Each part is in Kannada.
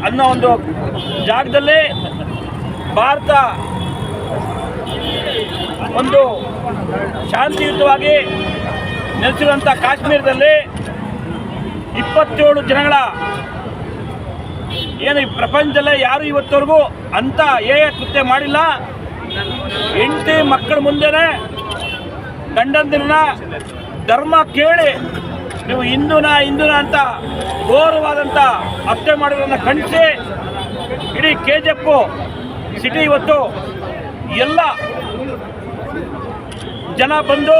ಅನ್ನೋ ಒಂದು ಜಾಗದಲ್ಲಿ ಭಾರತ ಒಂದು ಶಾಂತಿಯುತವಾಗಿ ನೆಲೆಸಿರುವಂಥ ಕಾಶ್ಮೀರದಲ್ಲಿ 27 ಜನಗಳ ಏನು ಈ ಪ್ರಪಂಚದಲ್ಲೇ ಯಾರು ಇವತ್ತವರೆಗೂ ಅಂಥ ಕೃತ್ಯ ಮಾಡಿಲ್ಲ. ಹೆಂಡತಿ ಮಕ್ಕಳ ಮುಂದೆನೇ ಗಂಡಂದಿರನ್ನ ಧರ್ಮ ಕೇಳಿ ನೀವು ಹಿಂದೂನ ಅಂತ ಘೋರವಾದಂಥ ಹತ್ಯೆ ಮಾಡಿರೋದನ್ನು ಖಂಡಿಸಿ ಇಡೀ KGF ಸಿಟಿ ಇವತ್ತು ಎಲ್ಲ ಜನ ಬಂದು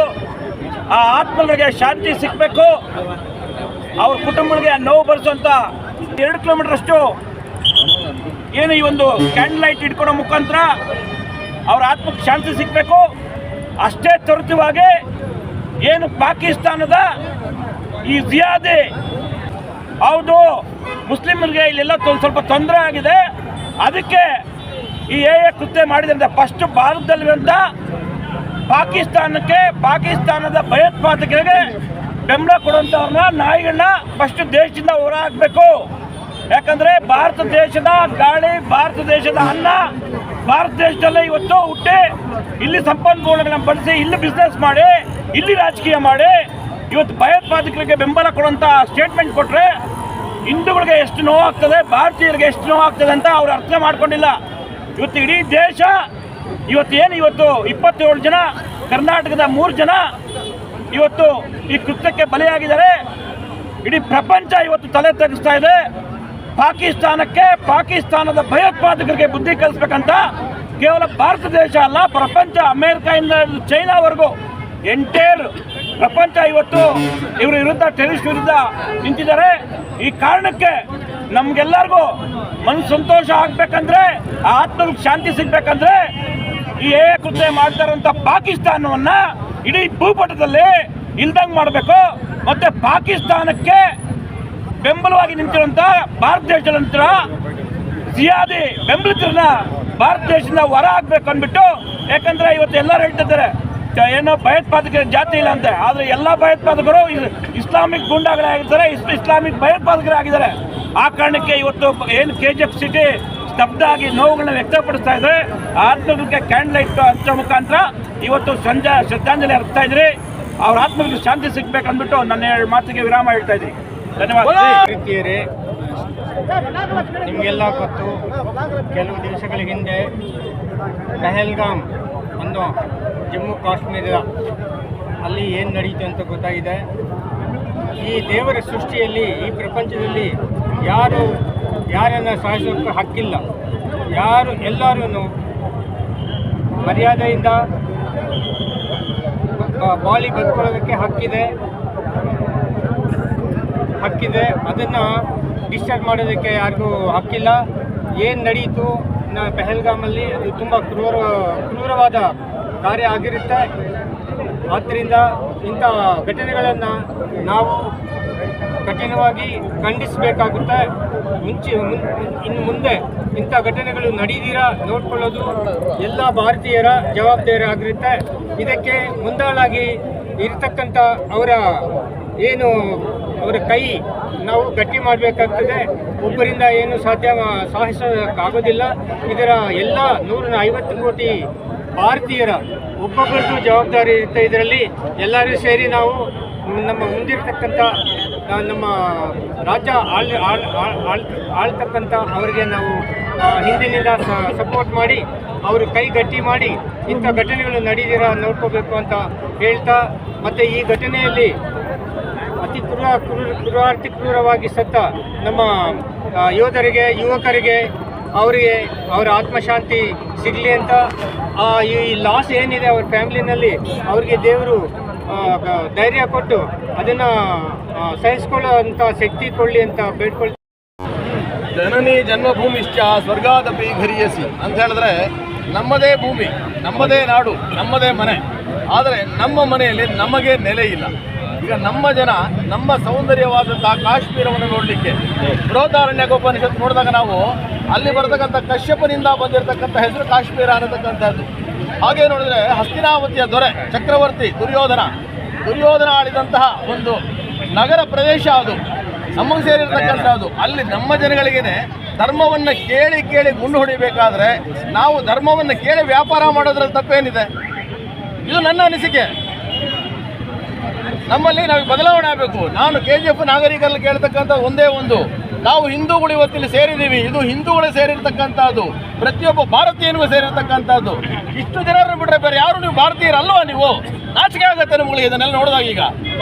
ಆ ಆತ್ಮಗಳಿಗೆ ಶಾಂತಿ ಸಿಗಬೇಕು, ಅವ್ರ ಕುಟುಂಬಗಳಿಗೆ ನೋವು ಬರೆಸುವಂಥ 2 ಕಿಲೋಮೀಟರ್ ಏನು ಈ ಒಂದು ಕ್ಯಾಂಡಲ್ ಲೈಟ್ ಇಟ್ಕೊಳೋ ಮುಖಾಂತರ ಅವ್ರ ಆತ್ಮಕ್ಕೆ ಶಾಂತಿ ಸಿಗಬೇಕು. ಅಷ್ಟೇ ತ್ವರಿತವಾಗಿ ಏನು ಪಾಕಿಸ್ತಾನದ ಈ ಜಿಯಾದಿ ಹೌದು ಮುಸ್ಲಿಮರಿಗೆ ಇಲ್ಲೆಲ್ಲ ಸ್ವಲ್ಪ ತೊಂದರೆ ಆಗಿದೆ, ಅದಕ್ಕೆ ಈ ಕೃತ್ಯ ಮಾಡಿದ್ರಿಂದ ಫಸ್ಟ್ ಭಾರತದಲ್ಲಿರುವಂಥ ಪಾಕಿಸ್ತಾನದ ಭಯೋತ್ಪಾದಕರಿಗೆ ಬೆಂಬಲ ಕೊಡುವಂಥವ್ರನ್ನ ನಾಯಿಗಳನ್ನ ಫಸ್ಟ್ ದೇಶದಿಂದ ಹೊರ ಹಾಕಬೇಕು. ಯಾಕಂದರೆ ಭಾರತ ದೇಶದ ಗಾಳಿ, ಭಾರತ ದೇಶದ ಅನ್ನ, ಭಾರತ ದೇಶದಲ್ಲೇ ಇವತ್ತು ಹುಟ್ಟಿ ಇಲ್ಲಿ ಸಂಪನ್ಮೂಲಗಳನ್ನ ಬಳಸಿ ಇಲ್ಲಿ ಬಿಸ್ನೆಸ್ ಮಾಡಿ ಇಲ್ಲಿ ರಾಜಕೀಯ ಮಾಡಿ ಇವತ್ತು ಭಯೋತ್ಪಾದಕರಿಗೆ ಬೆಂಬಲ ಕೊಡುವಂಥ ಸ್ಟೇಟ್ಮೆಂಟ್ ಕೊಟ್ಟರೆ ಹಿಂದೂಗಳಿಗೆ ಎಷ್ಟು ನೋವಾಗ್ತದೆ, ಭಾರತೀಯರಿಗೆ ಎಷ್ಟು ನೋವಾಗ್ತದೆ ಅಂತ ಅವ್ರು ಅರ್ಥ ಮಾಡ್ಕೊಂಡಿಲ್ಲ. ಇವತ್ತು ಇಡೀ ದೇಶ ಇವತ್ತು 27 ಜನ, ಕರ್ನಾಟಕದ 3 ಜನ ಇವತ್ತು ಈ ಕೃತ್ಯಕ್ಕೆ ಬಲಿಯಾಗಿದ್ದಾರೆ. ಇಡೀ ಪ್ರಪಂಚ ಇವತ್ತು ತಲೆ ತಗ್ಗಿಸ್ತಾ ಇದೆ. ಪಾಕಿಸ್ತಾನದ ಭಯೋತ್ಪಾದಕರಿಗೆ ಬುದ್ಧಿ ಕಲಿಸ್ಬೇಕಂತ ಕೇವಲ ಭಾರತ ದೇಶ ಅಲ್ಲ, ಪ್ರಪಂಚ, ಅಮೇರಿಕಾಯಿಂದ ಚೈನಾವರೆಗೂ ಎಂಟೈರ್ ಪ್ರಪಂಚ ಇವತ್ತು ಇವರ ವಿರುದ್ಧ, ಟೆರರಿಸ್ಟ್ ವಿರುದ್ಧ ನಿಂತಿದ್ದಾರೆ. ಈ ಕಾರಣಕ್ಕೆ ನಮ್ಗೆಲ್ಲರಿಗೂ ಮನಸ್ಸು ಸಂತೋಷ ಆಗ್ಬೇಕಂದ್ರೆ, ಆತ್ಮಕ್ಕೆ ಶಾಂತಿ ಸಿಗ್ಬೇಕಂದ್ರೆ ಈ ಕೃತ್ಯ ಮಾಡ್ತಾ ಇರುವಂಥ ಪಾಕಿಸ್ತಾನವನ್ನ ಇಡೀ ಭೂಪಟದಲ್ಲಿ ಇಲ್ದಂಗೆ ಮಾಡಬೇಕು. ಮತ್ತೆ ಪಾಕಿಸ್ತಾನಕ್ಕೆ ಬೆಂಬಲವಾಗಿ ನಿಂತಿರುವಂಥ ಭಾರತ ದೇಶದ ನಂತರ ಜಿಯಾದಿ ಬೆಂಬಲಿತರನ್ನ ಭಾರತ ದೇಶದಿಂದ ಹೊರ ಹಾಕ್ಬೇಕು ಅಂದ್ಬಿಟ್ಟು, ಯಾಕಂದ್ರೆ ಇವತ್ತು ಎಲ್ಲರೂ ಹೇಳ್ತಿದ್ದಾರೆ ಏನೋ ಭಯೋತ್ಪಾದಕರ ಜಾತಿ ಇಲ್ಲ ಅಂತೆ, ಆದರೆ ಎಲ್ಲ ಭಯೋತ್ಪಾದಕರು ಇಸ್ಲಾಮಿಕ್ ಗುಂಡಾಗಳಾಗಿದ್ದಾರೆ, ಇಸ್ಲಾಮಿಕ್ ಭಯೋತ್ಪಾದಕರಾಗಿದ್ದಾರೆ. ಆ ಕಾರಣಕ್ಕೆ ಇವತ್ತು ಏನು KGF ಸಿಟಿ ಸ್ತಬ್ಧ ಆಗಿ ನೋವುಗಳನ್ನ ವ್ಯಕ್ತಪಡಿಸ್ತಾ ಇದೆ. ಆತ್ಮಗಳಿಗೆ ಕ್ಯಾಂಡಲ್ ಲೈಟ್ ಹಚ್ಚೋ ಮುಖಾಂತರ ಇವತ್ತು ಶ್ರದ್ಧಾಂಜಲಿ ಅರ್ಪಿಸ್ತಾ ಇದ್ರಿ. ಅವ್ರ ಆತ್ಮಗಳಿಗೆ ಶಾಂತಿ ಸಿಗ್ಬೇಕಂದ್ಬಿಟ್ಟು ನನ್ನ ಮಾತಿಗೆ ವಿರಾಮ ಹೇಳ್ತಾ ಇದ್ರಿ. ಧನ್ಯವಾದ. ನಿಮಗೆಲ್ಲ ಗೊತ್ತು, ಕೆಲವು ದಿವಸಗಳ ಹಿಂದೆ ಪಹಲ್ಗಾಮ್ ಅನ್ನೋ ಜಮ್ಮು ಕಾಶ್ಮೀರ ಅಲ್ಲಿ ಏನು ನಡೀತು ಅಂತ ಗೊತ್ತಾಗಿದೆ. ಈ ದೇವರ ಸೃಷ್ಟಿಯಲ್ಲಿ ಈ ಪ್ರಪಂಚದಲ್ಲಿ ಯಾರನ್ನು ಸಾಯಿಸೋಕ್ಕೆ ಹಕ್ಕಿಲ್ಲ. ಎಲ್ಲರೂ ಮರ್ಯಾದೆಯಿಂದ ಬಾಳಿ ಬದುಕೊಳ್ಳೋದಕ್ಕೆ ಹಕ್ಕಿದೆ. ಅದನ್ನು ಡಿಸ್ಟರ್ಬ್ ಮಾಡೋದಕ್ಕೆ ಯಾರಿಗೂ ಹಕ್ಕಿಲ್ಲ. ಏನು ನಡೀತು ಪಹಲ್ಗಾಮಲ್ಲಿ ಅದು ತುಂಬ ಕ್ರೂರವಾದ ಕಾರ್ಯ ಆಗಿರುತ್ತೆ. ಆದ್ದರಿಂದ ಇಂಥ ಘಟನೆಗಳನ್ನು ನಾವು ಕಠಿಣವಾಗಿ ಖಂಡಿಸಬೇಕಾಗುತ್ತೆ. ಇನ್ನು ಮುಂದೆ ಇಂಥ ಘಟನೆಗಳು ನಡೀದಿರ ನೋಡ್ಕೊಳ್ಳೋದು ಎಲ್ಲ ಭಾರತೀಯರ ಜವಾಬ್ದಾರಿ ಆಗಿರುತ್ತೆ. ಇದಕ್ಕೆ ಮುಂದಾಳಾಗಿ ಇರತಕ್ಕಂಥ ಅವರ ಕೈ ನಾವು ಗಟ್ಟಿ ಮಾಡಬೇಕಾಗ್ತದೆ. ಒಬ್ಬರಿಂದ ಏನು ಸಾಧಿಸೋಕ್ಕಾಗೋದಿಲ್ಲ. ಇದರ ಎಲ್ಲ 150 ಕೋಟಿ ಭಾರತೀಯರ ಒಬ್ಬೊಬ್ಬರದ್ದು ಜವಾಬ್ದಾರಿ ಇರುತ್ತೆ. ಇದರಲ್ಲಿ ಎಲ್ಲರೂ ಸೇರಿ ನಾವು ನಮ್ಮ ಮುಂದಿರ್ತಕ್ಕಂಥ ನಮ್ಮ ರಾಜ್ಯ ಆಳ್ತಕ್ಕಂಥ ಅವರಿಗೆ ನಾವು ಹಿಂದಿನಿಂದ ಸಪೋರ್ಟ್ ಮಾಡಿ ಅವರು ಕೈ ಗಟ್ಟಿ ಮಾಡಿ ಇಂಥ ಘಟನೆಗಳು ನಡೀದಿರ ನೋಡ್ಕೋಬೇಕು ಅಂತ ಹೇಳ್ತಾ, ಮತ್ತು ಈ ಘಟನೆಯಲ್ಲಿ ಅತಿ ಕ್ರೂರವಾಗಿ ಸತ್ತ ನಮ್ಮ ಯೋಧರಿಗೆ, ಯುವಕರಿಗೆ ಅವರ ಆತ್ಮಶಾಂತಿ ಸಿಗಲಿ ಅಂತ, ಈ ಲಾಸ್ ಏನಿದೆ ಅವ್ರ ಫ್ಯಾಮಿಲಿನಲ್ಲಿ ಅವರಿಗೆ ದೇವರು ಧೈರ್ಯ ಕೊಟ್ಟು ಅದನ್ನು ಸಹಿಸ್ಕೊಳ್ಳೋಂಥ ಶಕ್ತಿ ಕೊಡಲಿ ಅಂತ ಬೇಡ್ಕೊಳ್ತೀವಿ. ಜನನಿ ಜನ್ಮಭೂಮಿಶ್ಚ ಸ್ವರ್ಗಾದಪಿ ಗರಿಯಸಿ ಅಂತ ಹೇಳಿದ್ರೆ, ನಮ್ಮದೇ ಭೂಮಿ, ನಮ್ಮದೇ ನಾಡು, ನಮ್ಮದೇ ಮನೆ. ಆದರೆ ನಮ್ಮ ಮನೆಯಲ್ಲಿ ನಮಗೆ ನೆಲೆ ಇಲ್ಲ. ಈಗ ನಮ್ಮ ಜನ ನಮ್ಮ ಸೌಂದರ್ಯವಾದಂತಹ ಕಾಶ್ಮೀರವನ್ನು ನೋಡಲಿಕ್ಕೆ ಬೃಹದಾರಣ್ಯಕೋಪನಿಷತ್ತು ನೋಡಿದಾಗ ನಾವು ಅಲ್ಲಿ ಬರತಕ್ಕಂಥ ಕಶ್ಯಪನಿಂದ ಬಂದಿರತಕ್ಕಂಥ ಹೆಸರು ಕಾಶ್ಮೀರ ಅನ್ನತಕ್ಕಂಥದ್ದು. ಹಾಗೆ ನೋಡಿದ್ರೆ ಹಸ್ತಿನಾವತಿಯ ದೊರೆ ಚಕ್ರವರ್ತಿ ದುರ್ಯೋಧನ ಆಳಿದಂತಹ ಒಂದು ನಗರ ಪ್ರದೇಶ ಅದು ನಮಗೆ ಸೇರಿರ್ತಕ್ಕಂಥದ್ದು. ಅಲ್ಲಿ ನಮ್ಮ ಜನಗಳಿಗೇನೆ ಧರ್ಮವನ್ನು ಕೇಳಿ ಕೇಳಿ ಗುಂಡು ಹೊಡಿಬೇಕಾದ್ರೆ ನಾವು ಧರ್ಮವನ್ನು ಕೇಳಿ ವ್ಯಾಪಾರ ಮಾಡೋದ್ರಲ್ಲಿ ತಪ್ಪೇನಿದೆ? ಇದು ನನ್ನ ಅನಿಸಿಕೆ. ನಮ್ಮಲ್ಲಿ ನಾವು ಬದಲಾವಣೆ ಆಗಬೇಕು. ನಾನು KGF ನಾಗರಿಕರಲ್ಲಿ ಕೇಳ್ತಕ್ಕಂಥ ಒಂದೇ ಒಂದು, ನಾವು ಹಿಂದೂಗಳು ಇವತ್ತಿಲ್ಲಿ ಸೇರಿದ್ದೀವಿ, ಇದು ಹಿಂದೂಗಳು ಸೇರಿರ್ತಕ್ಕಂಥದ್ದು, ಪ್ರತಿಯೊಬ್ಬ ಭಾರತೀಯನಿಗೂ ಸೇರಿರ್ತಕ್ಕಂಥದ್ದು. ಇಷ್ಟು ಜನರನ್ನು ಬಿಟ್ಟರೆ ಬೇರೆ ಯಾರು ನೀವು ಭಾರತೀಯರಲ್ವಾ? ನೀವು ನಾಚಿಕೆ ಆಗುತ್ತೆ ನಿಮಗೆ ಇದನ್ನೆಲ್ಲ ನೋಡಿದಾಗ. ಈಗ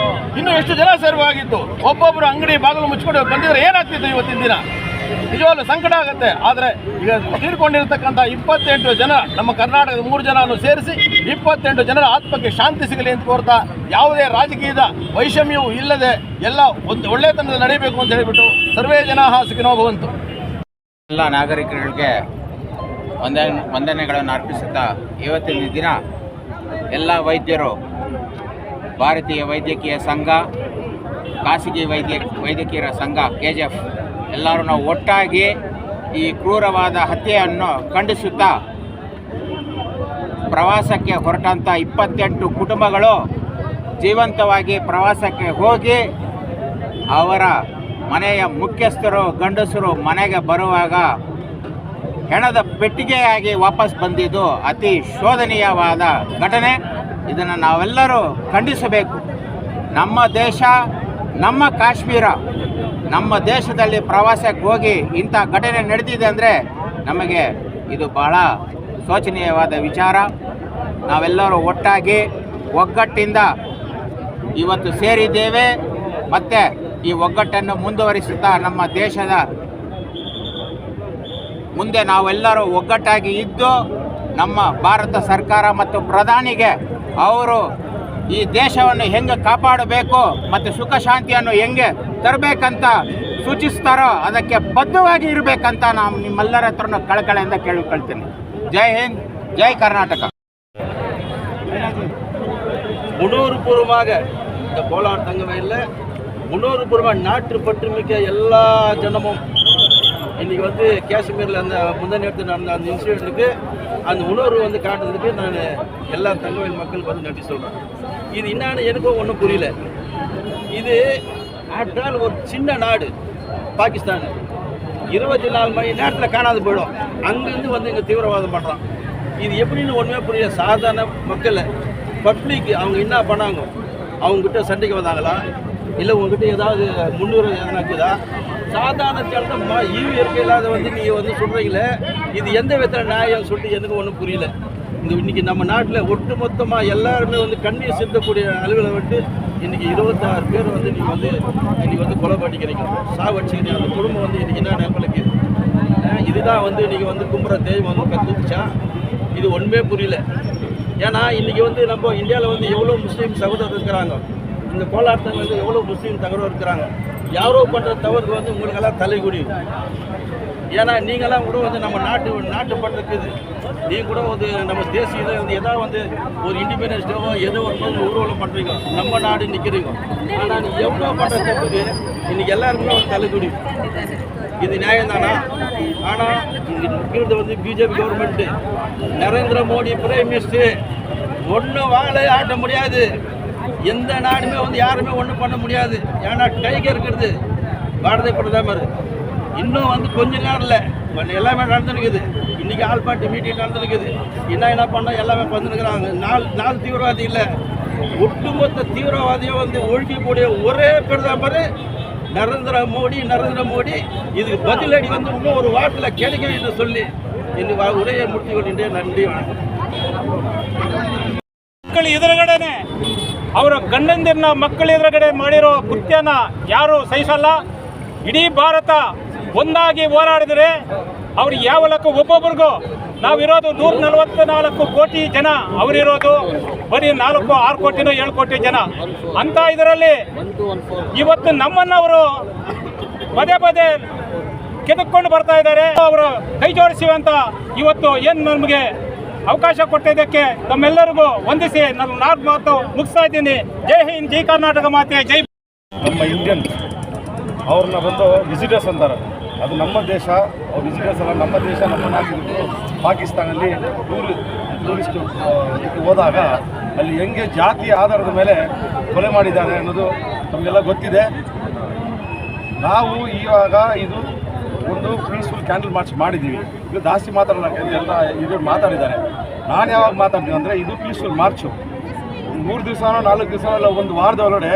ಇನ್ನು ಎಷ್ಟು ಜನ ಸೇರುವಾಗಿತ್ತು, ಒಬ್ಬೊಬ್ಬರು ಅಂಗಡಿ ಬಾಗಿಲು ಮುಚ್ಕೊಂಡು ಬಂದಿದ್ರೆ ಏನಾಗ್ತಿತ್ತು ಇವತ್ತಿನ ದಿನ? ನಿಜವಾಗ್ಲೂ ಸಂಕಟ ಆಗುತ್ತೆ. ಆದರೆ ಈಗ ತೀರ್ಕೊಂಡಿರ್ತಕ್ಕಂಥ 28 ಜನ, ನಮ್ಮ ಕರ್ನಾಟಕದ 3 ಜನವನ್ನು ಸೇರಿಸಿ 28 ಜನರ ಆತ್ಮಕ್ಕೆ ಶಾಂತಿ ಸಿಗಲಿ ಅಂತ ಕೋರ್ತಾ, ಯಾವುದೇ ರಾಜಕೀಯದ ವೈಷಮ್ಯವೂ ಇಲ್ಲದೆ ಎಲ್ಲ ಒಂದು ಒಳ್ಳೆತನದ ನಡೀಬೇಕು ಅಂತ ಹೇಳಿಬಿಟ್ಟು ಸರ್ವೇ ಜನ ಸುಖಿನೋ ಭವಂತು. ಎಲ್ಲ ನಾಗರಿಕರಿಗೆ ವಂದನೆಗಳನ್ನು ಅರ್ಪಿಸುತ್ತಾ, ಇವತ್ತಿನ ದಿನ ಎಲ್ಲ ವೈದ್ಯರು, ಭಾರತೀಯ ವೈದ್ಯಕೀಯ ಸಂಘ, ಖಾಸಗಿ ವೈದ್ಯಕೀಯರ ಸಂಘ KGF ಎಲ್ಲರೂ ನಾವು ಒಟ್ಟಾಗಿ ಈ ಕ್ರೂರವಾದ ಹತ್ಯೆಯನ್ನು ಖಂಡಿಸುತ್ತಾ, ಪ್ರವಾಸಕ್ಕೆ ಹೊರಟಂಥ 28 ಕುಟುಂಬಗಳು ಜೀವಂತವಾಗಿ ಪ್ರವಾಸಕ್ಕೆ ಹೋಗಿ ಅವರ ಮನೆಯ ಮುಖ್ಯಸ್ಥರು ಗಂಡಸರು ಮನೆಗೆ ಬರುವಾಗ ಹೆಣದ ಪೆಟ್ಟಿಗೆಯಾಗಿ ವಾಪಸ್ ಬಂದಿದ್ದು ಅತಿ ಶೋಧನೀಯವಾದ ಘಟನೆ. ಇದನ್ನು ನಾವೆಲ್ಲರೂ ಖಂಡಿಸಬೇಕು. ನಮ್ಮ ದೇಶ, ನಮ್ಮ ಕಾಶ್ಮೀರ, ನಮ್ಮ ದೇಶದಲ್ಲಿ ಪ್ರವಾಸಕ್ಕೆ ಹೋಗಿ ಇಂಥ ಘಟನೆ ನಡೆದಿದೆ ಅಂದರೆ ನಮಗೆ ಇದು ಬಹಳ ಶೋಚನೀಯವಾದ ವಿಚಾರ. ನಾವೆಲ್ಲರೂ ಒಟ್ಟಾಗಿ ಒಗ್ಗಟ್ಟಿಂದ ಇವತ್ತು ಸೇರಿದ್ದೇವೆ. ಮತ್ತು ಈ ಒಗ್ಗಟ್ಟನ್ನು ಮುಂದುವರಿಸುತ್ತಾ ನಮ್ಮ ದೇಶದ ಮುಂದೆ ನಾವೆಲ್ಲರೂ ಒಗ್ಗಟ್ಟಾಗಿ ಇದ್ದು ನಮ್ಮ ಭಾರತ ಸರ್ಕಾರ ಮತ್ತು ಪ್ರಧಾನಿಗೆ ಅವರು ಈ ದೇಶವನ್ನು ಹೆಂಗೆ ಕಾಪಾಡಬೇಕು ಮತ್ತು ಸುಖ ಶಾಂತಿಯನ್ನು ಹೆಂಗೆ ತರಬೇಕಂತ ಸೂಚಿಸ್ತಾರೋ ಅದಕ್ಕೆ ಬದ್ಧವಾಗಿ ಇರಬೇಕಂತ ನಾನು ನಿಮ್ಮೆಲ್ಲರ ಹತ್ರನೂ ಕಳಕಳಿಯಿಂದ ಕೇಳಿಕೊಳ್ತೀನಿ. ಜೈ ಹಿಂದ್, ಜೈ கர்நாடக. உணர்வுபூர்வமாக இந்த கோலார் தங்கவயலில் உணர்வுபூர்வமாக நாட்டு பற்றுமிக்க எல்லா ஜனமும் இன்றைக்கி வந்து காஷ்மீரில் அந்த முந்தா நேரத்தில் நடந்த அந்த இன்சிடென்ட்டுக்கு அந்த உணர்வு வந்து காட்டுறதுக்கு நான் எல்லா தங்கவயல் மக்களுக்கு வந்து நன்றி சொல்கிறேன். இது என்னன்னு எனக்கும் ஒன்றும் புரியல. இது ஆஃப்டர் ஆல் ஒரு சின்ன நாடு பாகிஸ்தான், 24 மணி நேரத்தில் காணாது போயிடும். அங்கேருந்து வந்து இங்கே தீவிரவாதம் பண்ணுறான். இது எப்படின்னு ஒன்றுமே புரியல. சாதாரண மக்கள் பப்ளிக் அவங்க என்ன பண்ணாங்க? அவங்ககிட்ட சண்டைக்கு வந்தாங்களா, இல்லை உங்ககிட்ட ஏதாவது முன்னுரை எதனா இருக்குதா? சாதாரண சேலத்தை ஈவு இயற்கை இல்லாத வந்து நீங்கள் வந்து சொல்கிறீங்களே, இது எந்த விதத்தில் நியாயம் சொல்லிட்டு எனக்கு ஒன்றும் புரியல. இன்றைக்கி நம்ம நாட்டில் ஒட்டு மொத்தமாக எல்லாருமே வந்து கண்ணீர் சிந்தக்கூடிய அளவில் விட்டு இன்றைக்கி 26 பேர் வந்து இன்றைக்கி வந்து கொலை பண்ணிக்கிறீங்க, சாவடிச்சிக்கிறீங்க. அந்த குடும்பம் வந்து இன்றைக்கி என்ன நம்மளுக்கு இதுதான் வந்து இன்றைக்கி வந்து கும்புற தெய்வம் வந்து கற்றுச்சா? இது ஒன்றுமே புரியல. ஏன்னா இன்றைக்கி வந்து நம்ம இந்தியாவில் வந்து எவ்வளோ முஸ்லீம் சகோதரர் இருக்கிறாங்க, இந்த கோலாரத்தில் வந்து எவ்வளோ முஸ்லீம் சகோதரர் இருக்கிறாங்க. யாரோ பண்ணுற தவறுக்கு வந்து உங்களுக்கெல்லாம் தலைகுடி. ஏன்னா நீங்களாம் கூட வந்து நம்ம நாட்டு பட்டிருக்குது. நீங்கள் கூட வந்து நம்ம தேசியில் வந்து எதாவது வந்து ஒரு இண்டிபெண்டன்ஸ் டேவோ ஏதோ ஒரு மாதிரி ஊர்வலம் பண்ணுறீங்க, நம்ம நாடு நிற்கிறீங்க. ஆனால் நீ எவ்வளோ பண்ணுற தப்புக்கு இன்றைக்கி எல்லாருக்குமே ஒரு தலைகுடி. இது நியாயம் தானா? ஆனால் இது நிற்கிறது வந்து BJP government, Narendra Modi prime minister. ஒன்றும் வாழை ஆட்ட முடியாது. எந்த நாடுமே வந்து யாருமே ஒன்றும் பண்ண முடியாது. ஏன்னா கைக்கு இருக்கிறது பாரதிய பிரதமர். இன்னும் வந்து கொஞ்ச நேரம் இல்லை, எல்லாமே நடந்துருக்குது. இன்றைக்கி ஆல் பார்ட்டி மீட்டிங் நடந்துருக்குது. என்ன பண்ணால் எல்லாமே பண்ணிருக்கிறாங்க. நாலு தீவிரவாதி இல்லை, ஒட்டுமொத்த தீவிரவாதியும் வந்து ஒழிக்கக்கூடிய ஒரே பிரதமர் நரேந்திர மோடி. இதுக்கு பதிலடி வந்து இன்னும் ஒரு வாரத்தில் கிடைக்கும் என்று சொல்லி இன்னும் உரையை முடித்து கொள்கின்றேன். நன்றி, வணக்கம். ಮಕ್ಕಳ ಎದುರುಗಡೆನೆ, ಅವರ ಗಂಡಂದಿರನ್ನ ಮಕ್ಕಳ ಎದುರುಗಡೆ ಮಾಡಿರೋ ಕೃತ್ಯನ ಯಾರೂ ಸಹಿಸಲ್ಲ. ಇಡೀ ಭಾರತ ಒಂದಾಗಿ ಹೋರಾಡಿದರೆ ಅವ್ರಿಗೆ ಯಾವ ಲೆಕ್ಕ ಒಬ್ಬೊಬ್ರಿಗೂ ನಾವಿರೋದು 144 ಕೋಟಿ ಜನ, ಅವರಿರೋದು ಬರೀ 4-6 ಕೋಟಿನೋ 7 ಕೋಟಿ ಜನ. ಅಂತ ಇದರಲ್ಲಿ ಇವತ್ತು ನಮ್ಮನ್ನವರು ಪದೇ ಕೆದಕ್ಕೊಂಡು ಬರ್ತಾ ಇದ್ದಾರೆ. ಅವರು ಕೈ ಜೋಡಿಸುವಂತ ಇವತ್ತು ಏನು ನಮಗೆ ಅವಕಾಶ ಕೊಟ್ಟಿದ್ದಕ್ಕೆ ತಮ್ಮೆಲ್ಲರಿಗೂ ವಂದಿಸಿ ನಾನು 4 ಮಾತು ಮುಗಿಸ್ತಾ ಇದ್ದೀನಿ. ಜೈ ಹಿಂದ್, ಜೈ ಕರ್ನಾಟಕ ಮಾತೆ, ಜೈ. ನಮ್ಮ ಇಂಡಿಯನ್ ಅವ್ರನ್ನ ಬಂದು ವಿಸಿಟರ್ಸ್ ಅಂತಾರೆ. ಅದು ನಮ್ಮ ದೇಶ, ಅವ್ರು ವಿಸಿಟರ್ಸ್ ಅಲ್ಲ. ನಮ್ಮ ದೇಶ, ನಮ್ಮ ನಾಗರಿಕರು ಪಾಕಿಸ್ತಾನಲ್ಲಿ ಟೂರಿಸ್ಟ್ ಹೋದಾಗ ಅಲ್ಲಿ ಹೆಂಗೆ ಜಾತಿ ಆಧಾರದ ಮೇಲೆ ಕೊಲೆ ಮಾಡಿದ್ದಾರೆ ಅನ್ನೋದು ನಮಗೆಲ್ಲ ಗೊತ್ತಿದೆ. ನಾವು ಇವಾಗ ಇದು ಒಂದು ಪೀಸ್ಫುಲ್ ಕ್ಯಾಂಡಲ್ ಮಾರ್ಚ್ ಮಾಡಿದ್ದೀವಿ. ಇದು ಜಾಸ್ತಿ ಮಾತಾಡೋಣ, ಎಲ್ಲ ಇದು ಮಾತಾಡಿದ್ದಾರೆ. ನಾನು ಯಾವಾಗ ಮಾತಾಡ್ತೀನಿ ಅಂದರೆ ಇದು ಪೀಸ್ಫುಲ್ ಮಾರ್ಚು 3 ದಿವಸನೋ 4 ದಿವಸನೋ ಇಲ್ಲ ಒಂದು ವಾರದ ಒಳಗಡೆ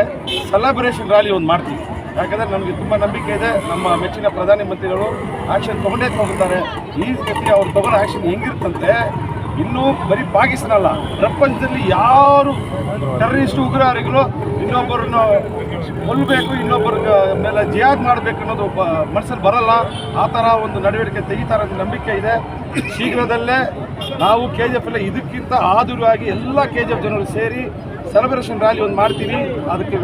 ಸೆಲೆಬ್ರೇಷನ್ ರ್ಯಾಲಿ ಒಂದು ಮಾಡ್ತೀವಿ. ಯಾಕಂದರೆ ನಮಗೆ ತುಂಬ ನಂಬಿಕೆ ಇದೆ, ನಮ್ಮ ಮೆಚ್ಚಿನ ಪ್ರಧಾನಿ ಮಂತ್ರಿಗಳು ಆ್ಯಕ್ಷನ್ ತೊಗೊಳ್ತಾರೆ. ಈ ರೀತಿ ಅವ್ರು ತೊಗೊಳ್ಳೋ ಆ್ಯಕ್ಷನ್ ಹೆಂಗಿರುತ್ತಂತೆ, ಇನ್ನೂ ಬರೀ ಪಾಕಿಸ್ತಾನ ಅಲ್ಲ, ಪ್ರಪಂಚದಲ್ಲಿ ಯಾರು ಟೆರರಿಸ್ಟ್ ಉಗ್ರರಿಗೂ ಇನ್ನೊಬ್ಬರನ್ನು ಕೊಲ್ಲಬೇಕು, ಇನ್ನೊಬ್ಬರ ಮೇಲೆ ಜಿಹಾದ್ ಮಾಡಬೇಕು ಅನ್ನೋದು ಮನಸ್ಸಲ್ಲಿ ಬರಲ್ಲ. ಆ ಥರ ಒಂದು ನಡವಳಿಕೆ ತೆಗಿತಾರೆ ಅಂತ ನಂಬಿಕೆ ಇದೆ. ಶೀಘ್ರದಲ್ಲೇ ನಾವು KGF ಎಲ್ಲ ಇದಕ್ಕಿಂತ ಆದುರವಾಗಿ ಎಲ್ಲ KGF ಜನರು ಸೇರಿ ಸೆಲೆಬ್ರೇಷನ್ ರ್ಯಾಲಿ ಒಂದು ಮಾಡ್ತೀವಿ. ಅದಕ್ಕೆ